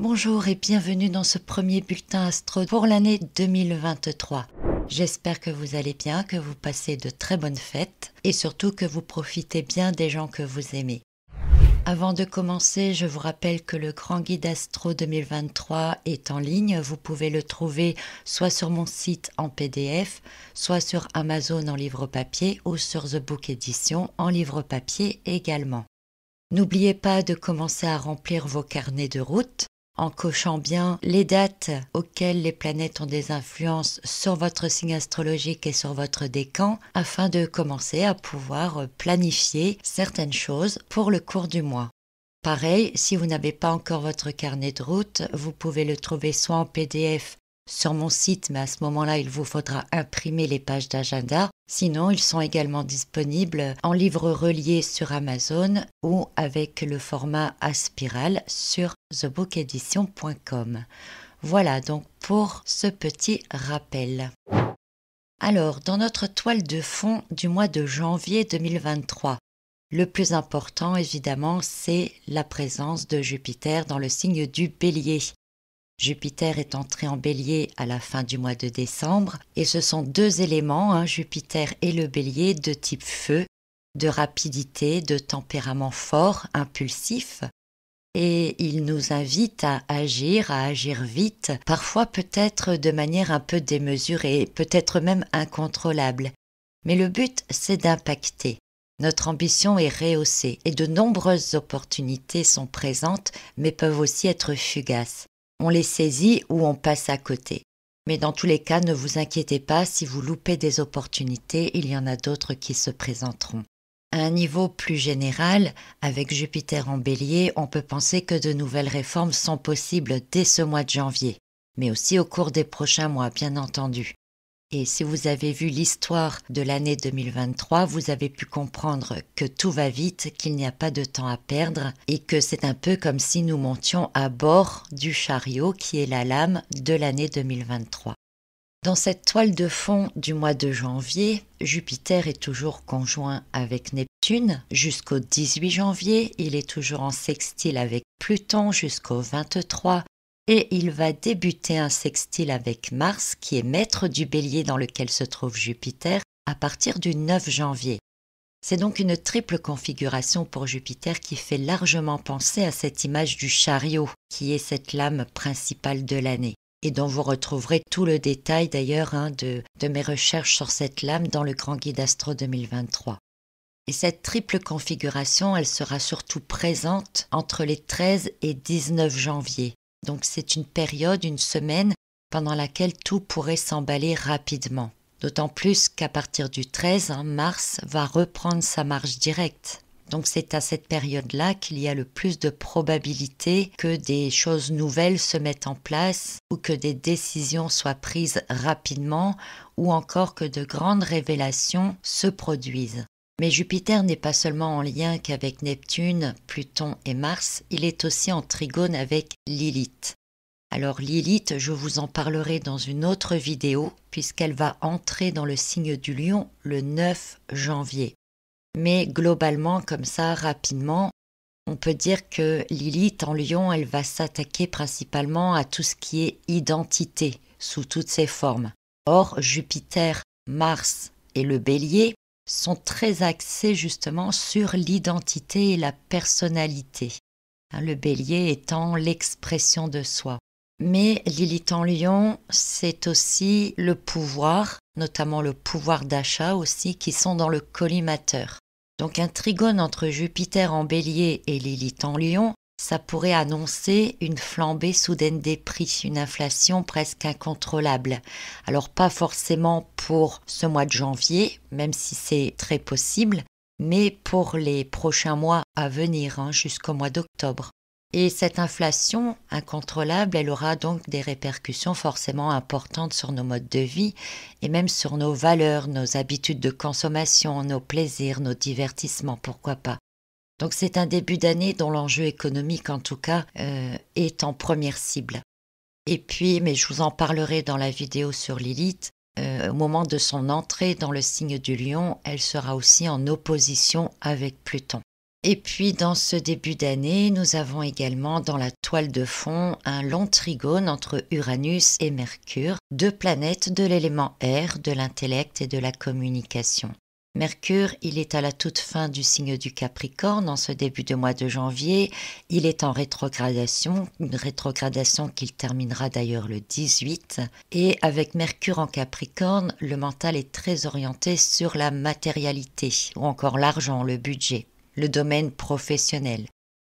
Bonjour et bienvenue dans ce premier bulletin astro pour l'année 2023. J'espère que vous allez bien, que vous passez de très bonnes fêtes et surtout que vous profitez bien des gens que vous aimez. Avant de commencer, je vous rappelle que le Grand Guide Astro 2023 est en ligne. Vous pouvez le trouver soit sur mon site en PDF, soit sur Amazon en livre papier ou sur The Book Edition en livre papier également. N'oubliez pas de commencer à remplir vos carnets de route en cochant bien les dates auxquelles les planètes ont des influences sur votre signe astrologique et sur votre décan afin de commencer à pouvoir planifier certaines choses pour le cours du mois. Pareil, si vous n'avez pas encore votre carnet de route, vous pouvez le trouver soit en PDF sur mon site, mais à ce moment-là, il vous faudra imprimer les pages d'agenda. Sinon, ils sont également disponibles en livre relié sur Amazon ou avec le format à spirale sur thebookedition.com. Voilà donc pour ce petit rappel. Alors, dans notre toile de fond du mois de janvier 2023, le plus important, évidemment, c'est la présence de Jupiter dans le signe du Bélier. Jupiter est entré en Bélier à la fin du mois de décembre et ce sont deux éléments, Jupiter et le Bélier, de type feu, de rapidité, de tempérament fort, impulsif. Et il nous invite à agir vite, parfois peut-être de manière un peu démesurée, peut-être même incontrôlable. Mais le but, c'est d'impacter. Notre ambition est rehaussée et de nombreuses opportunités sont présentes, mais peuvent aussi être fugaces. On les saisit ou on passe à côté. Mais dans tous les cas, ne vous inquiétez pas, si vous loupez des opportunités, il y en a d'autres qui se présenteront. À un niveau plus général, avec Jupiter en Bélier, on peut penser que de nouvelles réformes sont possibles dès ce mois de janvier, mais aussi au cours des prochains mois, bien entendu. Et si vous avez vu l'histoire de l'année 2023, vous avez pu comprendre que tout va vite, qu'il n'y a pas de temps à perdre et que c'est un peu comme si nous montions à bord du chariot qui est la lame de l'année 2023. Dans cette toile de fond du mois de janvier, Jupiter est toujours conjoint avec Neptune jusqu'au 18 janvier, il est toujours en sextile avec Pluton jusqu'au 23. Et il va débuter un sextile avec Mars, qui est maître du Bélier dans lequel se trouve Jupiter, à partir du 9 janvier. C'est donc une triple configuration pour Jupiter qui fait largement penser à cette image du chariot, qui est cette lame principale de l'année, et dont vous retrouverez tout le détail d'ailleurs de mes recherches sur cette lame dans le Grand Guide Astro 2023. Et cette triple configuration, elle sera surtout présente entre les 13 et 19 janvier. Donc c'est une période, une semaine, pendant laquelle tout pourrait s'emballer rapidement. D'autant plus qu'à partir du 13, Mars va reprendre sa marche directe. Donc c'est à cette période-là qu'il y a le plus de probabilité que des choses nouvelles se mettent en place ou que des décisions soient prises rapidement ou encore que de grandes révélations se produisent. Mais Jupiter n'est pas seulement en lien qu'avec Neptune, Pluton et Mars, il est aussi en trigone avec Lilith. Alors Lilith, je vous en parlerai dans une autre vidéo puisqu'elle va entrer dans le signe du Lion le 9 janvier. Mais globalement, comme ça, rapidement, on peut dire que Lilith en Lion, elle va s'attaquer principalement à tout ce qui est identité sous toutes ses formes. Or, Jupiter, Mars et le Bélier sont très axés justement sur l'identité et la personnalité, le Bélier étant l'expression de soi. Mais Lilith en Lion, c'est aussi le pouvoir, notamment le pouvoir d'achat aussi, qui sont dans le collimateur. Donc un trigone entre Jupiter en Bélier et Lilith en Lion, ça pourrait annoncer une flambée soudaine des prix, une inflation presque incontrôlable. Alors pas forcément pour ce mois de janvier, même si c'est très possible, mais pour les prochains mois à venir, jusqu'au mois d'octobre. Et cette inflation incontrôlable, elle aura donc des répercussions forcément importantes sur nos modes de vie et même sur nos valeurs, nos habitudes de consommation, nos plaisirs, nos divertissements, pourquoi pas. Donc c'est un début d'année dont l'enjeu économique en tout cas est en première cible. Et puis, mais je vous en parlerai dans la vidéo sur Lilith, au moment de son entrée dans le signe du Lion, elle sera aussi en opposition avec Pluton. Et puis dans ce début d'année, nous avons également dans la toile de fond un long trigone entre Uranus et Mercure, deux planètes de l'élément air, de l'intellect et de la communication. Mercure, il est à la toute fin du signe du Capricorne en ce début de mois de janvier. Il est en rétrogradation, une rétrogradation qu'il terminera d'ailleurs le 18. Et avec Mercure en Capricorne, le mental est très orienté sur la matérialité ou encore l'argent, le budget, le domaine professionnel.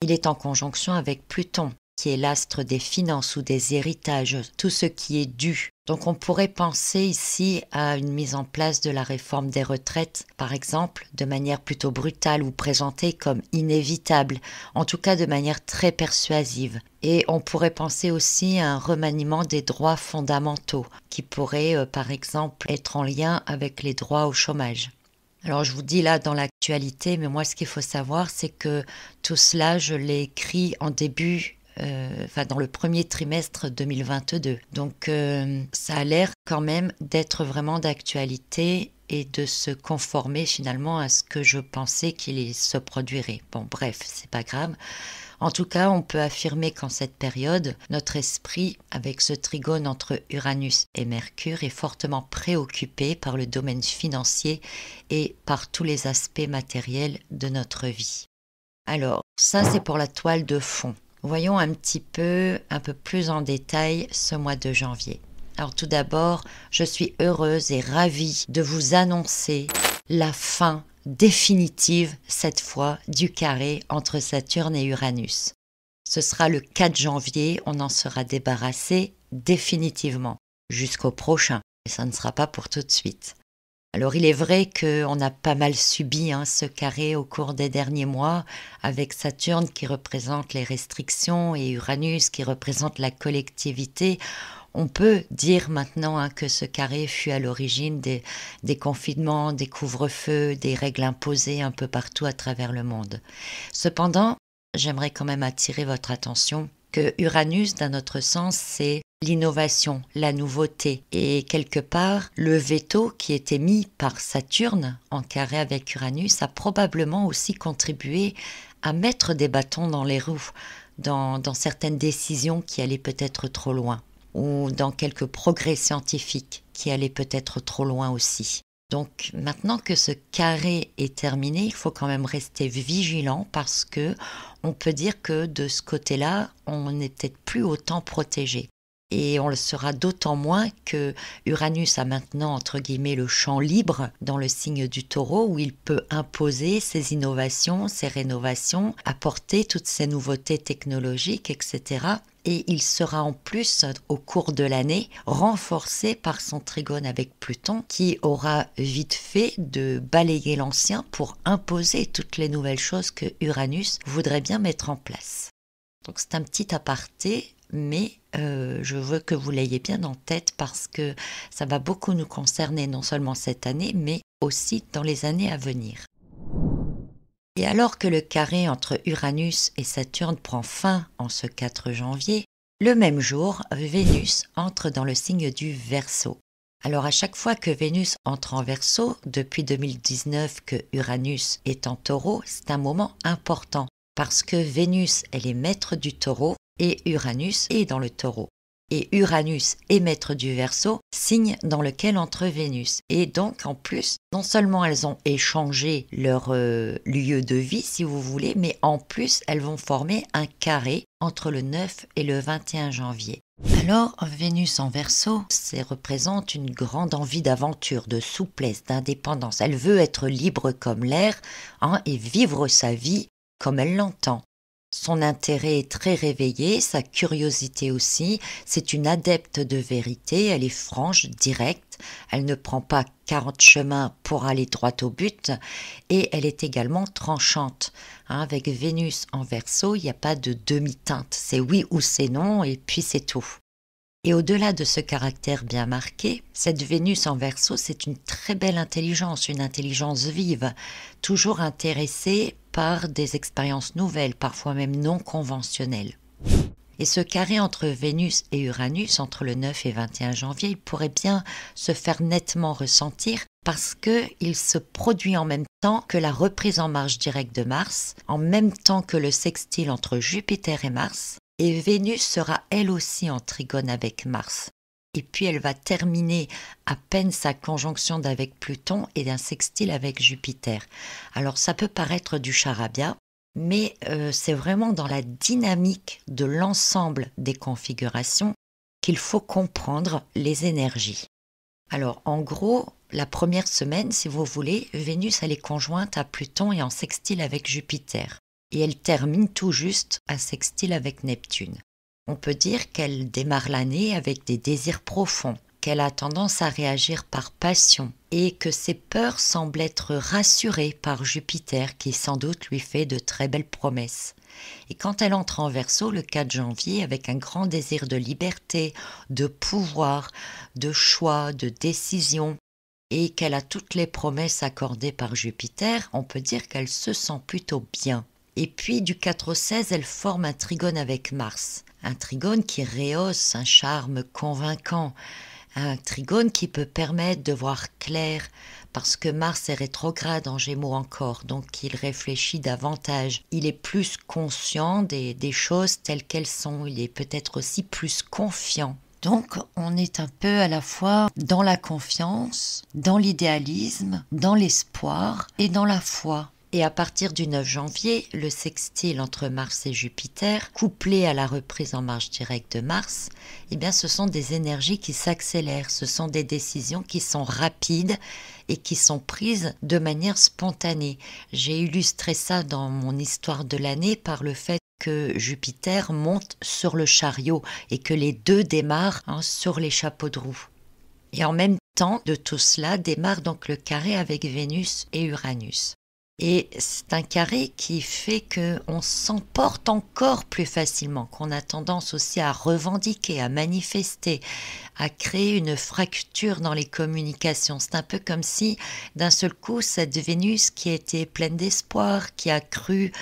Il est en conjonction avec Pluton, qui est l'astre des finances ou des héritages, tout ce qui est dû. Donc on pourrait penser ici à une mise en place de la réforme des retraites, par exemple, de manière plutôt brutale ou présentée comme inévitable, en tout cas de manière très persuasive. Et on pourrait penser aussi à un remaniement des droits fondamentaux, qui pourrait par exemple être en lien avec les droits au chômage. Alors je vous dis là dans l'actualité, mais moi ce qu'il faut savoir c'est que tout cela je l'ai écrit en début dans le premier trimestre 2022. Donc ça a l'air quand même d'être vraiment d'actualité et de se conformer finalement à ce que je pensais qu'il se produirait. Bon bref, c'est pas grave. En tout cas, on peut affirmer qu'en cette période, notre esprit, avec ce trigone entre Uranus et Mercure, est fortement préoccupé par le domaine financier et par tous les aspects matériels de notre vie. Alors, ça c'est pour la toile de fond. Voyons un peu plus en détail ce mois de janvier. Alors tout d'abord, je suis heureuse et ravie de vous annoncer la fin définitive, cette fois, du carré entre Saturne et Uranus. Ce sera le 4 janvier, on en sera débarrassé définitivement, jusqu'au prochain, et ça ne sera pas pour tout de suite. Alors il est vrai qu'on a pas mal subi ce carré au cours des derniers mois, avec Saturne qui représente les restrictions et Uranus qui représente la collectivité. On peut dire maintenant que ce carré fut à l'origine des confinements, des couvre-feux, des règles imposées un peu partout à travers le monde. Cependant, j'aimerais quand même attirer votre attention que Uranus, d'un autre sens, c'est l'innovation, la nouveauté. Et quelque part, le veto qui était mis par Saturne en carré avec Uranus a probablement aussi contribué à mettre des bâtons dans les roues dans certaines décisions qui allaient peut-être trop loin, ou dans quelques progrès scientifiques qui allaient peut-être trop loin aussi. Donc maintenant que ce carré est terminé, il faut quand même rester vigilant parce que on peut dire que de ce côté-là, on n'est peut-être plus autant protégé. Et on le sera d'autant moins que Uranus a maintenant, entre guillemets, le champ libre dans le signe du Taureau où il peut imposer ses innovations, ses rénovations, apporter toutes ces nouveautés technologiques, etc. Et il sera en plus, au cours de l'année, renforcé par son trigone avec Pluton qui aura vite fait de balayer l'ancien pour imposer toutes les nouvelles choses que Uranus voudrait bien mettre en place. Donc c'est un petit aparté, mais je veux que vous l'ayez bien en tête parce que ça va beaucoup nous concerner non seulement cette année, mais aussi dans les années à venir. Et alors que le carré entre Uranus et Saturne prend fin en ce 4 janvier, le même jour, Vénus entre dans le signe du Verseau. Alors à chaque fois que Vénus entre en Verseau, depuis 2019 que Uranus est en Taureau, c'est un moment important parce que Vénus, elle est maître du Taureau et Uranus est dans le Taureau. Et Uranus est maître du Verseau, signe dans lequel entre Vénus. Et donc en plus, non seulement elles ont échangé leur lieu de vie si vous voulez, mais en plus elles vont former un carré entre le 9 et le 21 janvier. Alors Vénus en Verseau, ça représente une grande envie d'aventure, de souplesse, d'indépendance. Elle veut être libre comme l'air et vivre sa vie comme elle l'entend. Son intérêt est très réveillé, sa curiosité aussi. C'est une adepte de vérité, elle est franche, directe, elle ne prend pas 40 chemins pour aller droit au but et elle est également tranchante. Avec Vénus en Verseau, il n'y a pas de demi-teinte, c'est oui ou c'est non et puis c'est tout. Et au-delà de ce caractère bien marqué, cette Vénus en Verseau, c'est une très belle intelligence, une intelligence vive, toujours intéressée par des expériences nouvelles, parfois même non conventionnelles. Et ce carré entre Vénus et Uranus, entre le 9 et 21 janvier, il pourrait bien se faire nettement ressentir parce qu'il se produit en même temps que la reprise en marche directe de Mars, en même temps que le sextile entre Jupiter et Mars, et Vénus sera elle aussi en trigone avec Mars. Et puis elle va terminer à peine sa conjonction d'avec Pluton et d'un sextile avec Jupiter. Alors ça peut paraître du charabia, mais c'est vraiment dans la dynamique de l'ensemble des configurations qu'il faut comprendre les énergies. Alors en gros, la première semaine, si vous voulez, Vénus elle est conjointe à Pluton et en sextile avec Jupiter. Et elle termine tout juste à sextile avec Neptune. On peut dire qu'elle démarre l'année avec des désirs profonds, qu'elle a tendance à réagir par passion et que ses peurs semblent être rassurées par Jupiter qui sans doute lui fait de très belles promesses. Et quand elle entre en Verseau le 4 janvier avec un grand désir de liberté, de pouvoir, de choix, de décision, et qu'elle a toutes les promesses accordées par Jupiter, on peut dire qu'elle se sent plutôt bien. Et puis du 4 au 16, elle forme un trigone avec Mars. Un trigone qui rehausse un charme convaincant. Un trigone qui peut permettre de voir clair parce que Mars est rétrograde en Gémeaux encore, donc il réfléchit davantage. Il est plus conscient des choses telles qu'elles sont. Il est peut-être aussi plus confiant. Donc on est un peu à la fois dans la confiance, dans l'idéalisme, dans l'espoir et dans la foi. Et à partir du 9 janvier, le sextile entre Mars et Jupiter, couplé à la reprise en marche directe de Mars, eh bien ce sont des énergies qui s'accélèrent, ce sont des décisions qui sont rapides et qui sont prises de manière spontanée. J'ai illustré ça dans mon histoire de l'année par le fait que Jupiter monte sur le chariot et que les deux démarrent sur les chapeaux de roue. Et en même temps de tout cela démarre donc le carré avec Vénus et Uranus. Et c'est un carré qui fait qu'on s'emporte encore plus facilement, qu'on a tendance aussi à revendiquer, à manifester, à créer une fracture dans les communications. C'est un peu comme si d'un seul coup cette Vénus qui était pleine d'espoir, qui a cru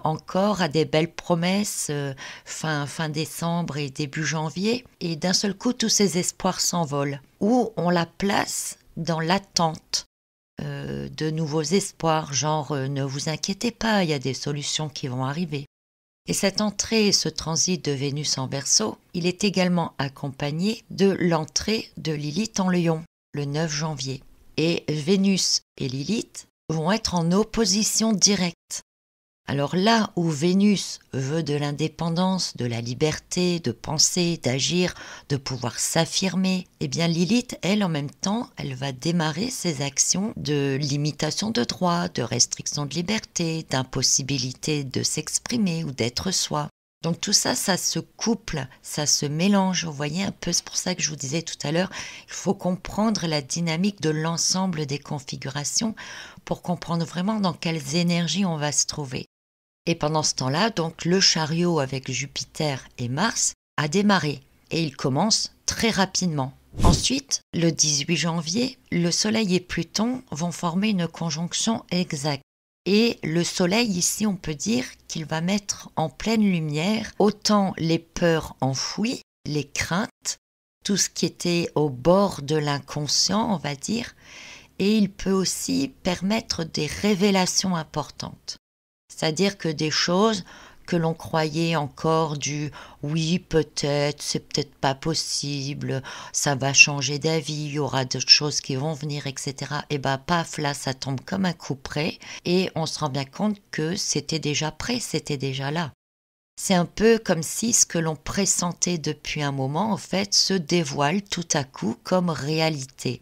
encore à des belles promesses fin décembre et début janvier, et d'un seul coup tous ces espoirs s'envolent, ou on la place dans l'attente de nouveaux espoirs, genre ne vous inquiétez pas, il y a des solutions qui vont arriver. Et cette entrée et ce transit de Vénus en Verseau, il est également accompagné de l'entrée de Lilith en Lion, le 9 janvier. Et Vénus et Lilith vont être en opposition directe. Alors là où Vénus veut de l'indépendance, de la liberté, de penser, d'agir, de pouvoir s'affirmer, eh bien Lilith, elle, en même temps, elle va démarrer ses actions de limitation de droits, de restriction de liberté, d'impossibilité de s'exprimer ou d'être soi. Donc tout ça, ça se couple, ça se mélange, vous voyez un peu, c'est pour ça que je vous disais tout à l'heure, il faut comprendre la dynamique de l'ensemble des configurations pour comprendre vraiment dans quelles énergies on va se trouver. Et pendant ce temps-là, donc le chariot avec Jupiter et Mars a démarré et il commence très rapidement. Ensuite, le 18 janvier, le Soleil et Pluton vont former une conjonction exacte. Et le Soleil ici, on peut dire qu'il va mettre en pleine lumière autant les peurs enfouies, les craintes, tout ce qui était au bord de l'inconscient, on va dire, et il peut aussi permettre des révélations importantes. C'est-à-dire que des choses que l'on croyait encore du « oui, peut-être, c'est peut-être pas possible, ça va changer d'avis, il y aura d'autres choses qui vont venir, etc. » Et bien, paf, là, ça tombe comme un coup près et on se rend bien compte que c'était déjà prêt, c'était déjà là. C'est un peu comme si ce que l'on pressentait depuis un moment, en fait, se dévoile tout à coup comme réalité.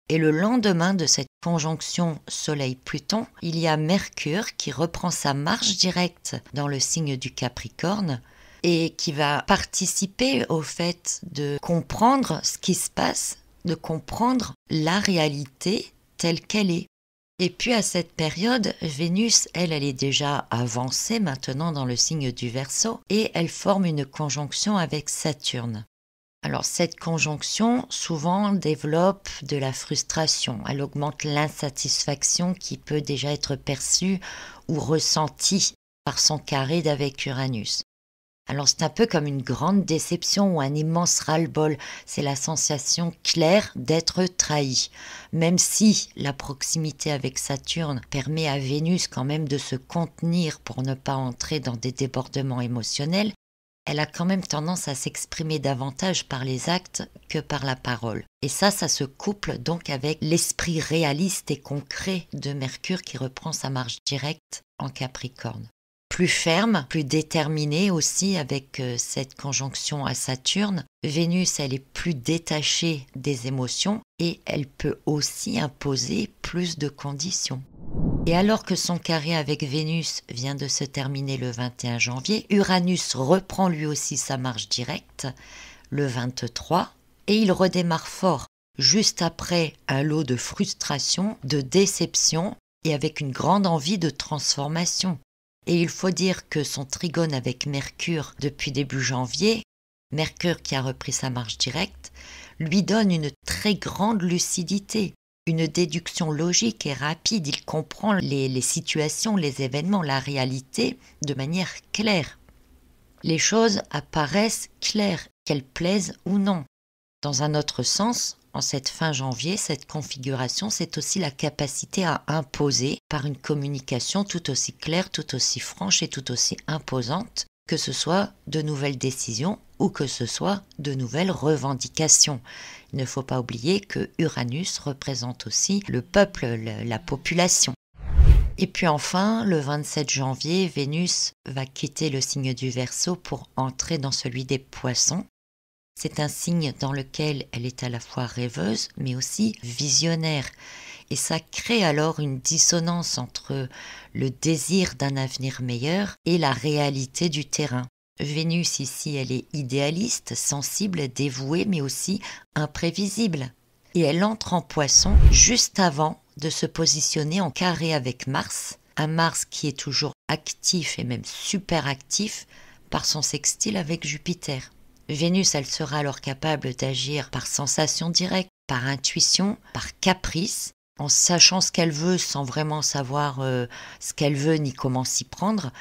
Et le lendemain de cette conjonction Soleil-Pluton, il y a Mercure qui reprend sa marche directe dans le signe du Capricorne et qui va participer au fait de comprendre ce qui se passe, de comprendre la réalité telle qu'elle est. Et puis à cette période, Vénus, elle est déjà avancée maintenant dans le signe du Verseau et elle forme une conjonction avec Saturne. Alors cette conjonction souvent développe de la frustration, elle augmente l'insatisfaction qui peut déjà être perçue ou ressentie par son carré d'avec Uranus. Alors c'est un peu comme une grande déception ou un immense ras-le-bol. C'est la sensation claire d'être trahi. Même si la proximité avec Saturne permet à Vénus quand même de se contenir pour ne pas entrer dans des débordements émotionnels, elle a quand même tendance à s'exprimer davantage par les actes que par la parole. Et ça se couple donc avec l'esprit réaliste et concret de Mercure qui reprend sa marche directe en Capricorne. Plus ferme, plus déterminée aussi avec cette conjonction à Saturne, Vénus, elle est plus détachée des émotions et elle peut aussi imposer plus de conditions. Et alors que son carré avec Vénus vient de se terminer le 21 janvier, Uranus reprend lui aussi sa marche directe le 23 et il redémarre fort, juste après un lot de frustration, de déception et avec une grande envie de transformation. Et il faut dire que son trigone avec Mercure depuis début janvier, Mercure qui a repris sa marche directe, lui donne une très grande lucidité. Une déduction logique et rapide, il comprend les situations, les événements, la réalité de manière claire. Les choses apparaissent claires, qu'elles plaisent ou non. Dans un autre sens, en cette fin janvier, cette configuration, c'est aussi la capacité à imposer par une communication tout aussi claire, tout aussi franche et tout aussi imposante, que ce soit de nouvelles décisions ou que ce soit de nouvelles revendications. Il ne faut pas oublier que Uranus représente aussi le peuple, la population. Et puis enfin, le 27 janvier, Vénus va quitter le signe du Verseau pour entrer dans celui des Poissons. C'est un signe dans lequel elle est à la fois rêveuse, mais aussi visionnaire. Et ça crée alors une dissonance entre le désir d'un avenir meilleur et la réalité du terrain. Vénus ici, elle est idéaliste, sensible, dévouée, mais aussi imprévisible. Et elle entre en Poisson juste avant de se positionner en carré avec Mars, un Mars qui est toujours actif et même super actif par son sextile avec Jupiter. Vénus, elle sera alors capable d'agir par sensation directe, par intuition, par caprice, en sachant ce qu'elle veut sans vraiment savoir ce qu'elle veut ni comment s'y prendre,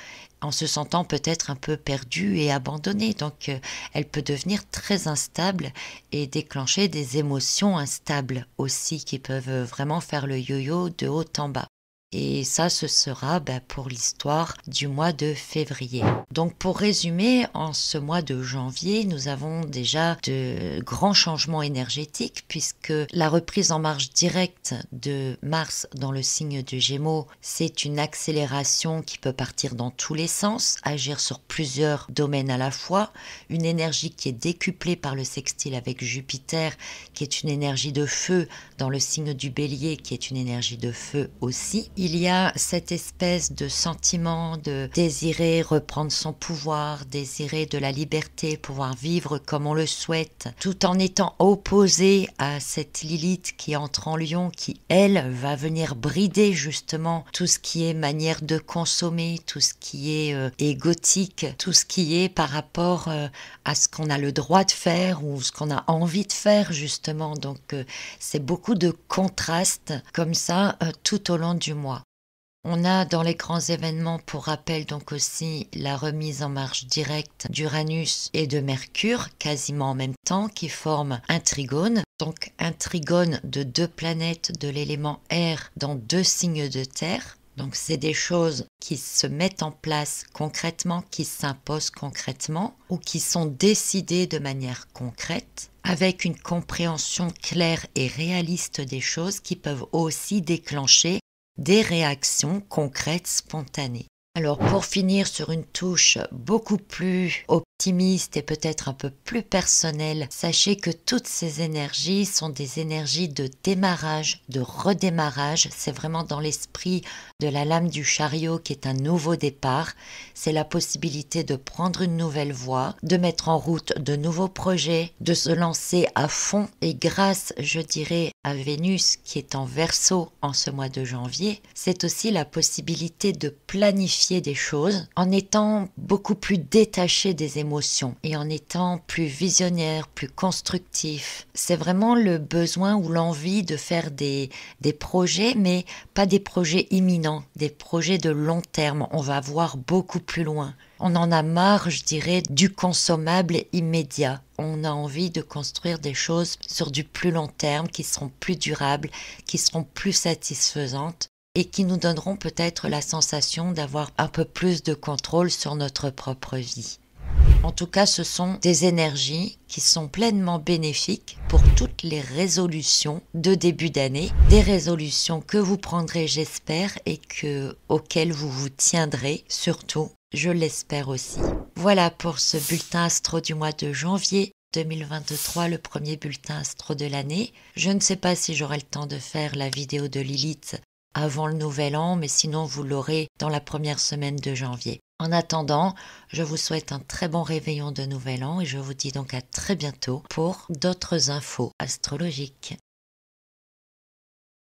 en se sentant peut-être un peu perdue et abandonnée. Donc elle peut devenir très instable et déclencher des émotions instables aussi qui peuvent vraiment faire le yo-yo de haut en bas. Et ça, ce sera pour l'histoire du mois de février. Donc pour résumer, en ce mois de janvier, nous avons déjà de grands changements énergétiques puisque la reprise en marche directe de Mars dans le signe de Gémeaux, c'est une accélération qui peut partir dans tous les sens, agir sur plusieurs domaines à la fois, une énergie qui est décuplée par le sextile avec Jupiter, qui est une énergie de feu dans le signe du Bélier, qui est une énergie de feu aussi. Il y a cette espèce de sentiment de désirer reprendre son pouvoir, désirer de la liberté, pouvoir vivre comme on le souhaite, tout en étant opposé à cette Lilith qui entre en Lion, qui, elle, va venir brider justement tout ce qui est manière de consommer, tout ce qui est égotique, tout ce qui est par rapport à ce qu'on a le droit de faire ou ce qu'on a envie de faire justement. Donc c'est beaucoup de contrastes comme ça tout au long du mois. On a dans les grands événements, pour rappel donc aussi, la remise en marche directe d'Uranus et de Mercure, quasiment en même temps, qui forment un trigone. Donc un trigone de deux planètes de l'élément air dans deux signes de terre. Donc c'est des choses qui se mettent en place concrètement, qui s'imposent concrètement ou qui sont décidées de manière concrète, avec une compréhension claire et réaliste des choses qui peuvent aussi déclencher des réactions concrètes spontanées. Alors pour finir sur une touche beaucoup plus optimiste et peut-être un peu plus personnelle, sachez que toutes ces énergies sont des énergies de démarrage, de redémarrage. C'est vraiment dans l'esprit de la lame du chariot qui est un nouveau départ. C'est la possibilité de prendre une nouvelle voie, de mettre en route de nouveaux projets, de se lancer à fond. Et grâce, je dirais, à Vénus qui est en Verseau en ce mois de janvier, c'est aussi la possibilité de planifier des choses en étant beaucoup plus détaché des émotions émotions et en étant plus visionnaire, plus constructif. C'est vraiment le besoin ou l'envie de faire des projets, mais pas des projets imminents, des projets de long terme. On va voir beaucoup plus loin. On en a marre, je dirais, du consommable immédiat. On a envie de construire des choses sur du plus long terme, qui seront plus durables, qui seront plus satisfaisantes et qui nous donneront peut-être la sensation d'avoir un peu plus de contrôle sur notre propre vie. En tout cas, ce sont des énergies qui sont pleinement bénéfiques pour toutes les résolutions de début d'année, des résolutions que vous prendrez, j'espère, et auxquelles vous vous tiendrez, surtout, je l'espère aussi. Voilà pour ce bulletin astro du mois de janvier 2023, le premier bulletin astro de l'année. Je ne sais pas si j'aurai le temps de faire la vidéo de Lilith avant le nouvel an, mais sinon vous l'aurez dans la première semaine de janvier. En attendant, je vous souhaite un très bon réveillon de nouvel an et je vous dis donc à très bientôt pour d'autres infos astrologiques.